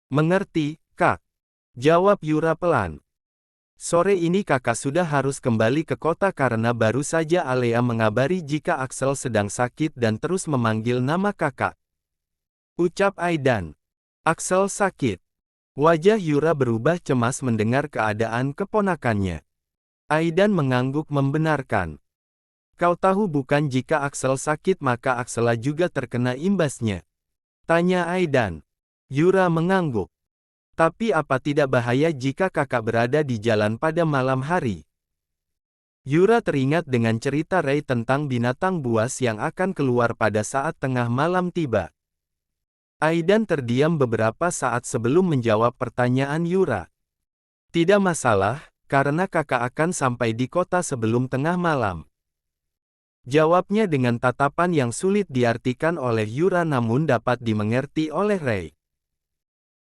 Mengerti, Kak? Jawab Yura pelan. Sore ini kakak sudah harus kembali ke kota karena baru saja Alea mengabari jika Axel sedang sakit dan terus memanggil nama kakak. Ucap Aidan. Axel sakit. Wajah Yura berubah cemas mendengar keadaan keponakannya. Aidan mengangguk membenarkan. Kau tahu bukan jika Axel sakit maka Axela juga terkena imbasnya? Tanya Aidan. Yura mengangguk. Tapi apa tidak bahaya jika kakak berada di jalan pada malam hari? Yura teringat dengan cerita Ray tentang binatang buas yang akan keluar pada saat tengah malam tiba. Aidan terdiam beberapa saat sebelum menjawab pertanyaan Yura. Tidak masalah, karena kakak akan sampai di kota sebelum tengah malam. Jawabnya dengan tatapan yang sulit diartikan oleh Yura namun dapat dimengerti oleh Ray.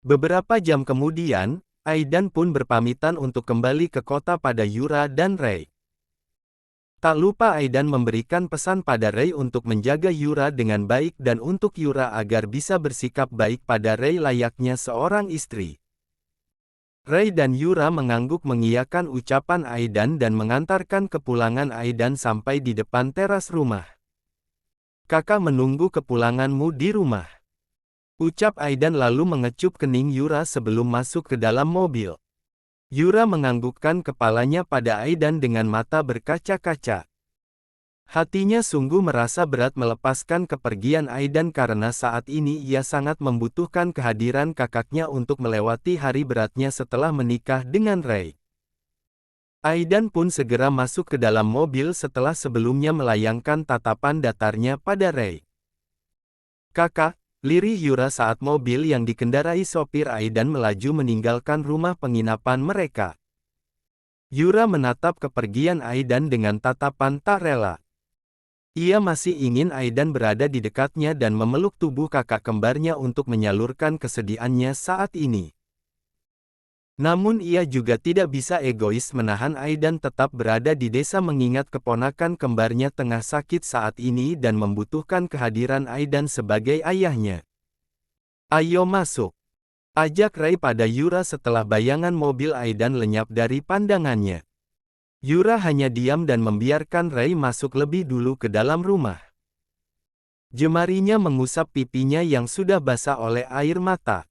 Beberapa jam kemudian, Aidan pun berpamitan untuk kembali ke kota pada Yura dan Ray. Tak lupa Aidan memberikan pesan pada Ray untuk menjaga Yura dengan baik dan untuk Yura agar bisa bersikap baik pada Ray layaknya seorang istri. Ray dan Yura mengangguk mengiyakan ucapan Aidan dan mengantarkan kepulangan Aidan sampai di depan teras rumah. Kakak menunggu kepulanganmu di rumah. Ucap Aidan lalu mengecup kening Yura sebelum masuk ke dalam mobil. Yura menganggukkan kepalanya pada Aidan dengan mata berkaca-kaca. Hatinya sungguh merasa berat melepaskan kepergian Aidan karena saat ini ia sangat membutuhkan kehadiran kakaknya untuk melewati hari beratnya setelah menikah dengan Ray. Aidan pun segera masuk ke dalam mobil setelah sebelumnya melayangkan tatapan datarnya pada Ray. Kakak, lirih Yura saat mobil yang dikendarai sopir Aidan melaju meninggalkan rumah penginapan mereka. Yura menatap kepergian Aidan dengan tatapan tak rela. Ia masih ingin Aidan berada di dekatnya dan memeluk tubuh kakak kembarnya untuk menyalurkan kesedihannya saat ini. Namun ia juga tidak bisa egois menahan Aidan tetap berada di desa mengingat keponakan kembarnya tengah sakit saat ini dan membutuhkan kehadiran Aidan sebagai ayahnya. Ayo masuk. Ajak Ray pada Yura setelah bayangan mobil Aidan lenyap dari pandangannya. Yura hanya diam dan membiarkan Ray masuk lebih dulu ke dalam rumah. Jemarinya mengusap pipinya yang sudah basah oleh air mata.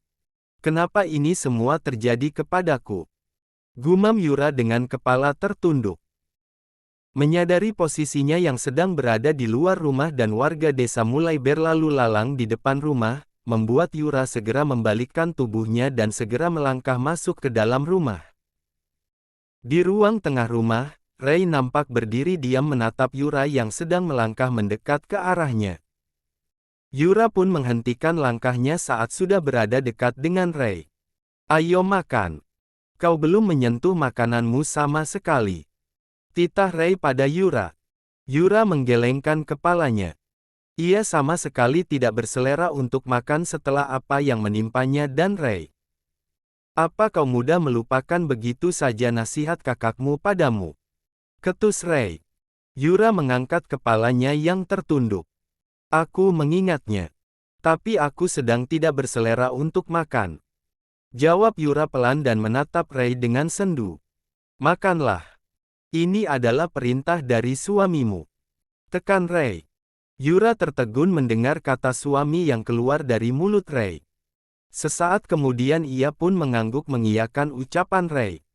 Kenapa ini semua terjadi kepadaku? Gumam Yura dengan kepala tertunduk. Menyadari posisinya yang sedang berada di luar rumah dan warga desa mulai berlalu lalang di depan rumah, membuat Yura segera membalikkan tubuhnya dan segera melangkah masuk ke dalam rumah. Di ruang tengah rumah, Ray nampak berdiri diam menatap Yura yang sedang melangkah mendekat ke arahnya. Yura pun menghentikan langkahnya saat sudah berada dekat dengan Ray. Ayo makan. Kau belum menyentuh makananmu sama sekali. Titah Ray pada Yura. Yura menggelengkan kepalanya. Ia sama sekali tidak berselera untuk makan setelah apa yang menimpanya dan Ray. Apa kau mudah melupakan begitu saja nasihat kakakmu padamu? Ketus Ray. Yura mengangkat kepalanya yang tertunduk. Aku mengingatnya. Tapi aku sedang tidak berselera untuk makan. Jawab Yura pelan dan menatap Ray dengan sendu. Makanlah. Ini adalah perintah dari suamimu. Tekan Ray. Yura tertegun mendengar kata suami yang keluar dari mulut Ray. Sesaat kemudian ia pun mengangguk mengiyakan ucapan Ray.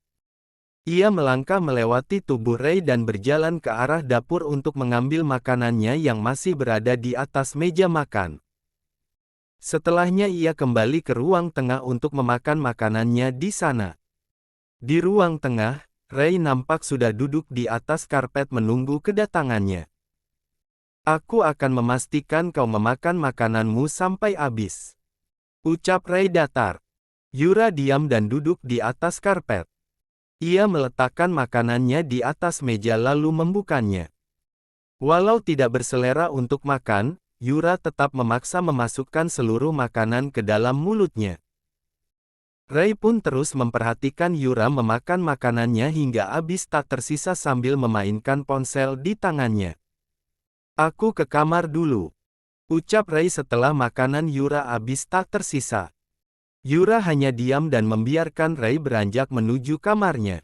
Ia melangkah melewati tubuh Ray dan berjalan ke arah dapur untuk mengambil makanannya yang masih berada di atas meja makan. Setelahnya ia kembali ke ruang tengah untuk memakan makanannya di sana. Di ruang tengah, Ray nampak sudah duduk di atas karpet menunggu kedatangannya. Aku akan memastikan kau memakan makananmu sampai habis. Ucap Ray datar. Yura diam dan duduk di atas karpet. Ia meletakkan makanannya di atas meja lalu membukanya. Walau tidak berselera untuk makan, Yura tetap memaksa memasukkan seluruh makanan ke dalam mulutnya. Ray pun terus memperhatikan Yura memakan makanannya hingga habis tak tersisa sambil memainkan ponsel di tangannya. Aku ke kamar dulu. Ucap Ray setelah makanan Yura habis tak tersisa. Yura hanya diam dan membiarkan Ray beranjak menuju kamarnya.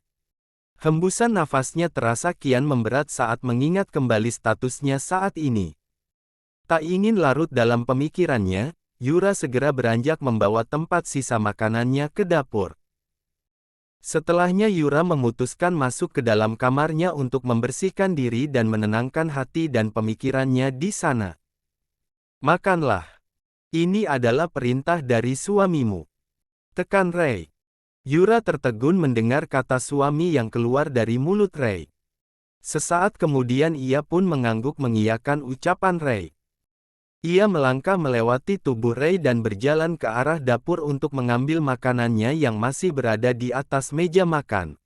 Hembusan nafasnya terasa kian memberat saat mengingat kembali statusnya saat ini. Tak ingin larut dalam pemikirannya, Yura segera beranjak membawa tempat sisa makanannya ke dapur. Setelahnya Yura memutuskan masuk ke dalam kamarnya untuk membersihkan diri dan menenangkan hati dan pemikirannya di sana. Makanlah. Ini adalah perintah dari suamimu. Tekan Ray. Yura tertegun mendengar kata suami yang keluar dari mulut Ray. Sesaat kemudian ia pun mengangguk mengiyakan ucapan Ray. Ia melangkah melewati tubuh Ray dan berjalan ke arah dapur untuk mengambil makanannya yang masih berada di atas meja makan.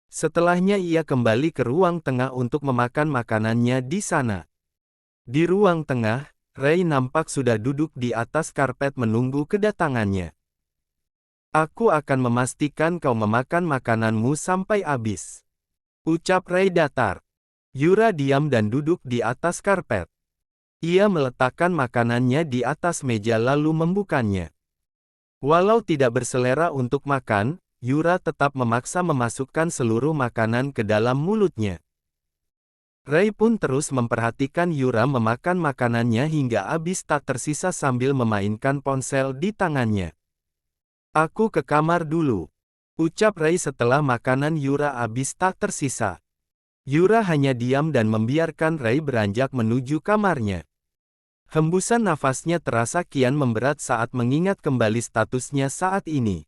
Setelahnya ia kembali ke ruang tengah untuk memakan makanannya di sana. Di ruang tengah, Ray nampak sudah duduk di atas karpet menunggu kedatangannya. Aku akan memastikan kau memakan makananmu sampai habis. Ucap Ray datar. Yura diam dan duduk di atas karpet. Ia meletakkan makanannya di atas meja lalu membukanya. Walau tidak berselera untuk makan, Yura tetap memaksa memasukkan seluruh makanan ke dalam mulutnya. Ray pun terus memperhatikan Yura memakan makanannya hingga habis tak tersisa sambil memainkan ponsel di tangannya. Aku ke kamar dulu. Ucap Ray setelah makanan Yura habis tak tersisa. Yura hanya diam dan membiarkan Ray beranjak menuju kamarnya. Hembusan nafasnya terasa kian memberat saat mengingat kembali statusnya saat ini.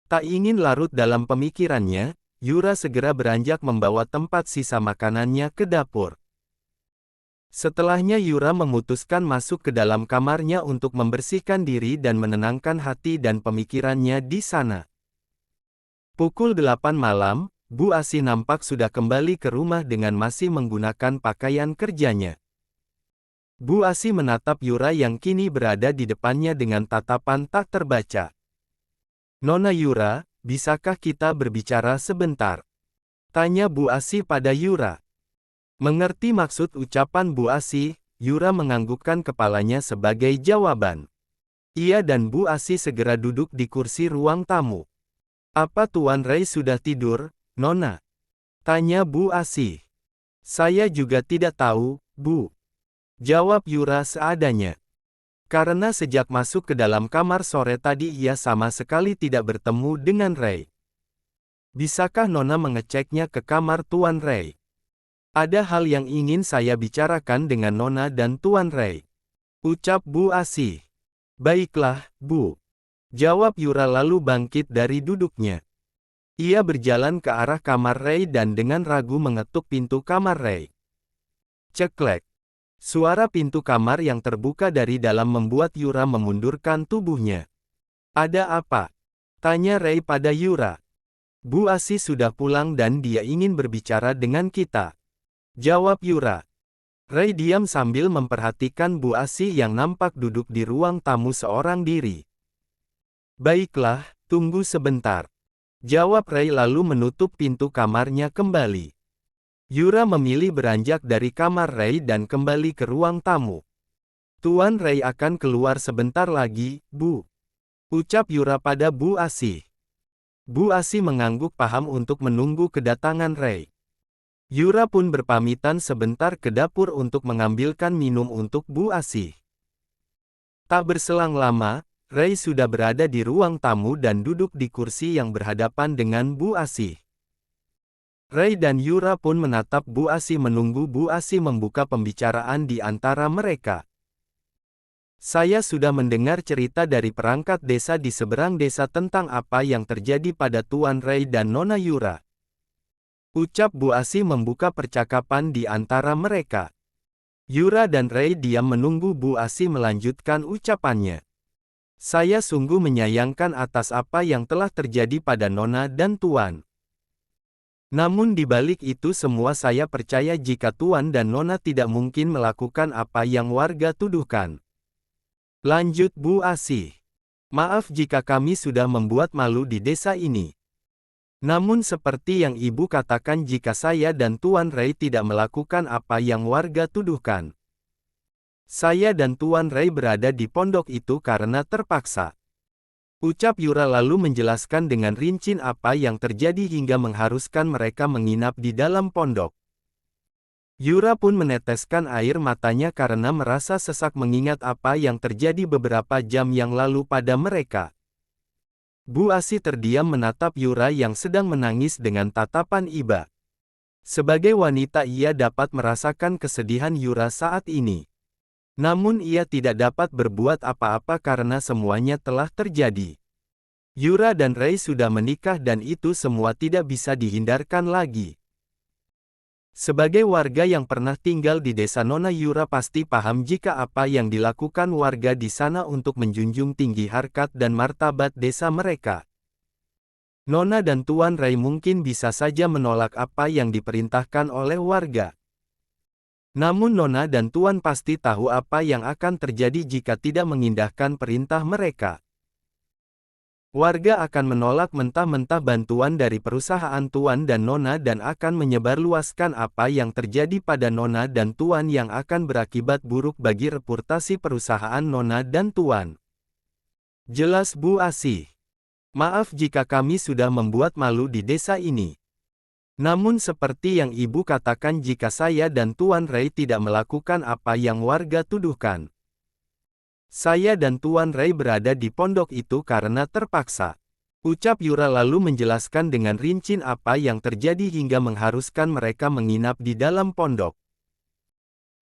Tak ingin larut dalam pemikirannya, Yura segera beranjak membawa tempat sisa makanannya ke dapur. Setelahnya Yura memutuskan masuk ke dalam kamarnya untuk membersihkan diri dan menenangkan hati dan pemikirannya di sana. Pukul 8 malam, Bu Asi nampak sudah kembali ke rumah dengan masih menggunakan pakaian kerjanya. Bu Asi menatap Yura yang kini berada di depannya dengan tatapan tak terbaca. Nona Yura, bisakah kita berbicara sebentar? Tanya Bu Asi pada Yura. Mengerti maksud ucapan Bu Asi, Yura menganggukkan kepalanya sebagai jawaban. Ia dan Bu Asi segera duduk di kursi ruang tamu. Apa Tuan Ray sudah tidur, Nona? Tanya Bu Asi. Saya juga tidak tahu, Bu. Jawab Yura seadanya. Karena sejak masuk ke dalam kamar sore tadi ia sama sekali tidak bertemu dengan Ray. Bisakah Nona mengeceknya ke kamar Tuan Ray? Ada hal yang ingin saya bicarakan dengan Nona dan Tuan Ray. Ucap Bu Asi. Baiklah, Bu. Jawab Yura lalu bangkit dari duduknya. Ia berjalan ke arah kamar Ray dan dengan ragu mengetuk pintu kamar Ray. Ceklek. Suara pintu kamar yang terbuka dari dalam membuat Yura memundurkan tubuhnya. Ada apa? Tanya Ray pada Yura. Bu Asi sudah pulang dan dia ingin berbicara dengan kita. Jawab Yura. Ray diam sambil memperhatikan Bu Asi yang nampak duduk di ruang tamu seorang diri. Baiklah, tunggu sebentar. Jawab Ray lalu menutup pintu kamarnya kembali. Yura memilih beranjak dari kamar Ray dan kembali ke ruang tamu. Tuan Ray akan keluar sebentar lagi, Bu. Ucap Yura pada Bu Asi. Bu Asi mengangguk paham untuk menunggu kedatangan Ray. Yura pun berpamitan sebentar ke dapur untuk mengambilkan minum untuk Bu Asi. Tak berselang lama, Ray sudah berada di ruang tamu dan duduk di kursi yang berhadapan dengan Bu Asi. Ray dan Yura pun menatap Bu Asi menunggu Bu Asi membuka pembicaraan di antara mereka. Saya sudah mendengar cerita dari perangkat desa di seberang desa tentang apa yang terjadi pada Tuan Ray dan Nona Yura. Ucap Bu Asi membuka percakapan di antara mereka. Yura dan Ray diam menunggu Bu Asi melanjutkan ucapannya. Saya sungguh menyayangkan atas apa yang telah terjadi pada Nona dan Tuan. Namun di balik itu semua saya percaya jika Tuan dan Nona tidak mungkin melakukan apa yang warga tuduhkan. Lanjut Bu Asi. Maaf jika kami sudah membuat malu di desa ini. Namun seperti yang Ibu katakan jika saya dan Tuan Ray tidak melakukan apa yang warga tuduhkan. Saya dan Tuan Ray berada di pondok itu karena terpaksa. Ucap Yura lalu menjelaskan dengan rinci apa yang terjadi hingga mengharuskan mereka menginap di dalam pondok. Yura pun meneteskan air matanya karena merasa sesak mengingat apa yang terjadi beberapa jam yang lalu pada mereka. Bu Asi terdiam menatap Yura yang sedang menangis dengan tatapan iba. Sebagai wanita ia dapat merasakan kesedihan Yura saat ini. Namun ia tidak dapat berbuat apa-apa karena semuanya telah terjadi. Yura dan Rei sudah menikah dan itu semua tidak bisa dihindarkan lagi. Sebagai warga yang pernah tinggal di desa Nona, Yura pasti paham jika apa yang dilakukan warga di sana untuk menjunjung tinggi harkat dan martabat desa mereka. Nona dan Tuan Rei mungkin bisa saja menolak apa yang diperintahkan oleh warga. Namun Nona dan Tuan pasti tahu apa yang akan terjadi jika tidak mengindahkan perintah mereka. Warga akan menolak mentah-mentah bantuan dari perusahaan Tuan dan Nona dan akan menyebarluaskan apa yang terjadi pada Nona dan Tuan yang akan berakibat buruk bagi reputasi perusahaan Nona dan Tuan. Jelas Bu Asi. Maaf jika kami sudah membuat malu di desa ini. Namun seperti yang Ibu katakan, jika saya dan Tuan Rei tidak melakukan apa yang warga tuduhkan. Saya dan Tuan Rei berada di pondok itu karena terpaksa. Ucap Yura lalu menjelaskan dengan rinci apa yang terjadi hingga mengharuskan mereka menginap di dalam pondok.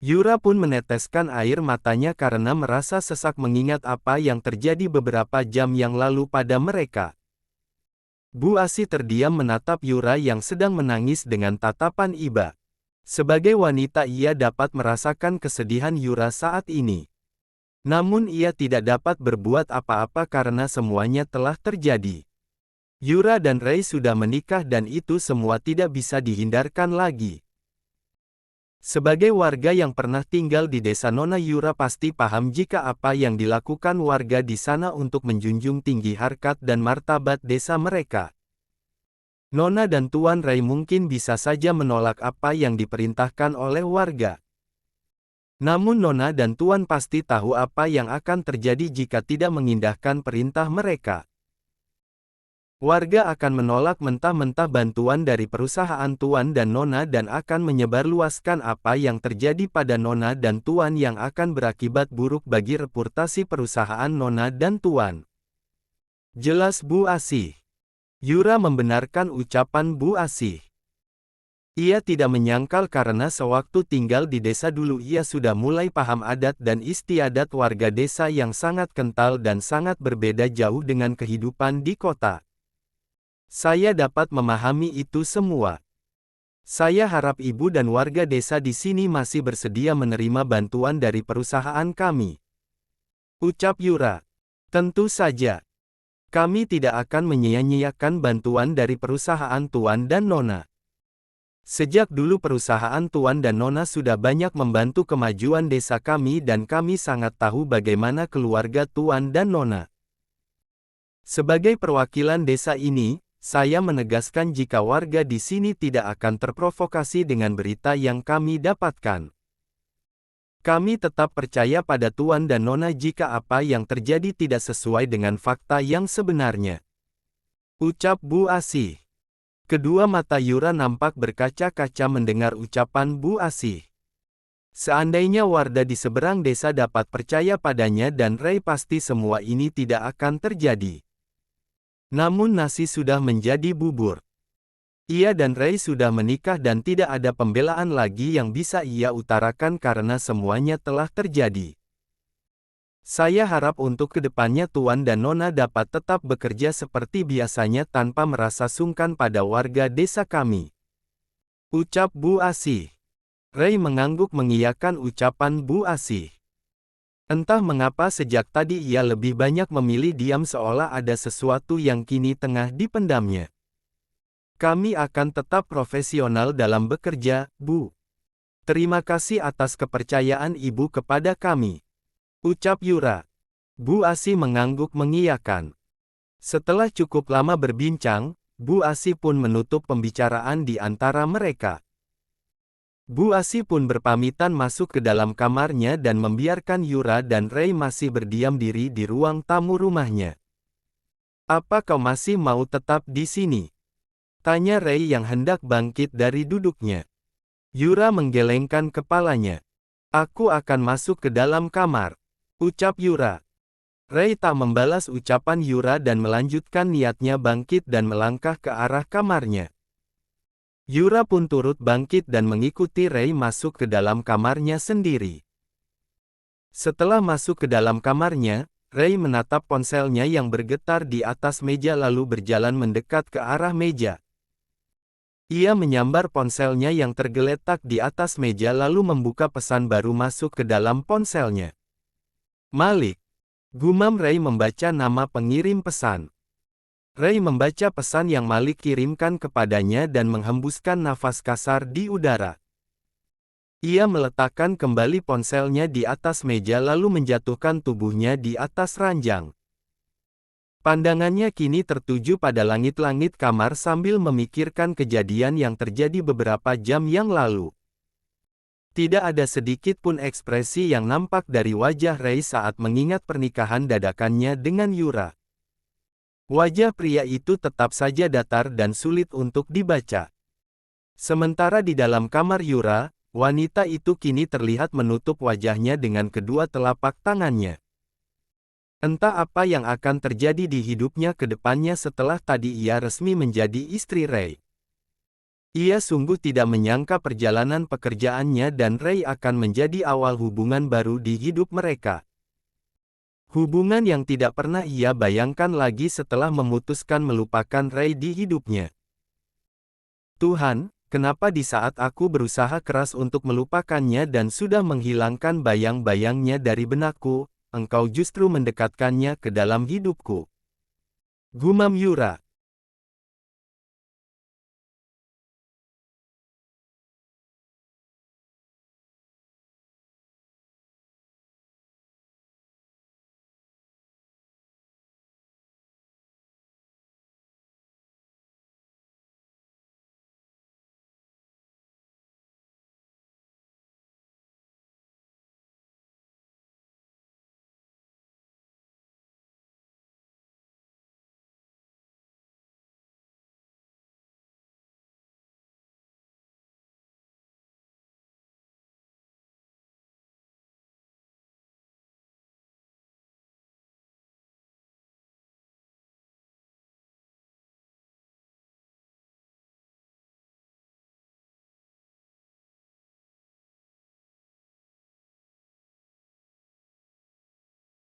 Yura pun meneteskan air matanya karena merasa sesak mengingat apa yang terjadi beberapa jam yang lalu pada mereka. Bu Asi terdiam menatap Yura yang sedang menangis dengan tatapan iba. Sebagai wanita ia dapat merasakan kesedihan Yura saat ini. Namun ia tidak dapat berbuat apa-apa karena semuanya telah terjadi. Yura dan Rei sudah menikah dan itu semua tidak bisa dihindarkan lagi. Sebagai warga yang pernah tinggal di desa Nona, Yura pasti paham jika apa yang dilakukan warga di sana untuk menjunjung tinggi harkat dan martabat desa mereka. Nona dan Tuan Rei mungkin bisa saja menolak apa yang diperintahkan oleh warga. Namun Nona dan Tuan pasti tahu apa yang akan terjadi jika tidak mengindahkan perintah mereka. Warga akan menolak mentah-mentah bantuan dari perusahaan Tuan dan Nona dan akan menyebarluaskan apa yang terjadi pada Nona dan Tuan yang akan berakibat buruk bagi reputasi perusahaan Nona dan Tuan. Jelas Bu Asi. Yura membenarkan ucapan Bu Asi. Ia tidak menyangkal karena sewaktu tinggal di desa dulu ia sudah mulai paham adat dan istiadat warga desa yang sangat kental dan sangat berbeda jauh dengan kehidupan di kota. Saya dapat memahami itu semua. Saya harap Ibu dan warga desa di sini masih bersedia menerima bantuan dari perusahaan kami. Ucap Yura. Tentu saja. Kami tidak akan menyia-nyiakan bantuan dari perusahaan Tuan dan Nona. Sejak dulu perusahaan Tuan dan Nona sudah banyak membantu kemajuan desa kami dan kami sangat tahu bagaimana keluarga Tuan dan Nona. Sebagai perwakilan desa ini, saya menegaskan jika warga di sini tidak akan terprovokasi dengan berita yang kami dapatkan. Kami tetap percaya pada Tuan dan Nona jika apa yang terjadi tidak sesuai dengan fakta yang sebenarnya. Ucap Bu Asi. Kedua mata Yura nampak berkaca-kaca mendengar ucapan Bu Asi. Seandainya warga di seberang desa dapat percaya padanya dan Rei, pasti semua ini tidak akan terjadi. Namun nasi sudah menjadi bubur. Ia dan Rei sudah menikah dan tidak ada pembelaan lagi yang bisa ia utarakan karena semuanya telah terjadi. Saya harap untuk kedepannya Tuan dan Nona dapat tetap bekerja seperti biasanya tanpa merasa sungkan pada warga desa kami. Ucap Bu Asi. Rei mengangguk mengiyakan ucapan Bu Asi. Entah mengapa sejak tadi ia lebih banyak memilih diam seolah ada sesuatu yang kini tengah dipendamnya. Kami akan tetap profesional dalam bekerja, Bu. Terima kasih atas kepercayaan Ibu kepada kami. Ucap Yura. Bu Asi mengangguk mengiyakan. Setelah cukup lama berbincang, Bu Asi pun menutup pembicaraan di antara mereka. Bu Asi pun berpamitan masuk ke dalam kamarnya dan membiarkan Yura dan Rei masih berdiam diri di ruang tamu rumahnya. Apa kau masih mau tetap di sini? Tanya Ray yang hendak bangkit dari duduknya. Yura menggelengkan kepalanya. Aku akan masuk ke dalam kamar, ucap Yura. Ray tak membalas ucapan Yura dan melanjutkan niatnya bangkit dan melangkah ke arah kamarnya. Yura pun turut bangkit dan mengikuti Ray masuk ke dalam kamarnya sendiri. Setelah masuk ke dalam kamarnya, Ray menatap ponselnya yang bergetar di atas meja lalu berjalan mendekat ke arah meja. Ia menyambar ponselnya yang tergeletak di atas meja lalu membuka pesan baru masuk ke dalam ponselnya. Malik. Gumam Ray membaca nama pengirim pesan. Ray membaca pesan yang Malik kirimkan kepadanya dan menghembuskan nafas kasar di udara. Ia meletakkan kembali ponselnya di atas meja lalu menjatuhkan tubuhnya di atas ranjang. Pandangannya kini tertuju pada langit-langit kamar sambil memikirkan kejadian yang terjadi beberapa jam yang lalu. Tidak ada sedikit pun ekspresi yang nampak dari wajah Ray saat mengingat pernikahan dadakannya dengan Yura. Wajah pria itu tetap saja datar dan sulit untuk dibaca. Sementara di dalam kamar Yura, wanita itu kini terlihat menutup wajahnya dengan kedua telapak tangannya. Entah apa yang akan terjadi di hidupnya ke depannya setelah tadi ia resmi menjadi istri Ray. Ia sungguh tidak menyangka perjalanan pekerjaannya dan Ray akan menjadi awal hubungan baru di hidup mereka. Hubungan yang tidak pernah ia bayangkan lagi setelah memutuskan melupakan Ray di hidupnya. Tuhan, kenapa di saat aku berusaha keras untuk melupakannya dan sudah menghilangkan bayang-bayangnya dari benakku, Engkau justru mendekatkannya ke dalam hidupku. Gumam Yura.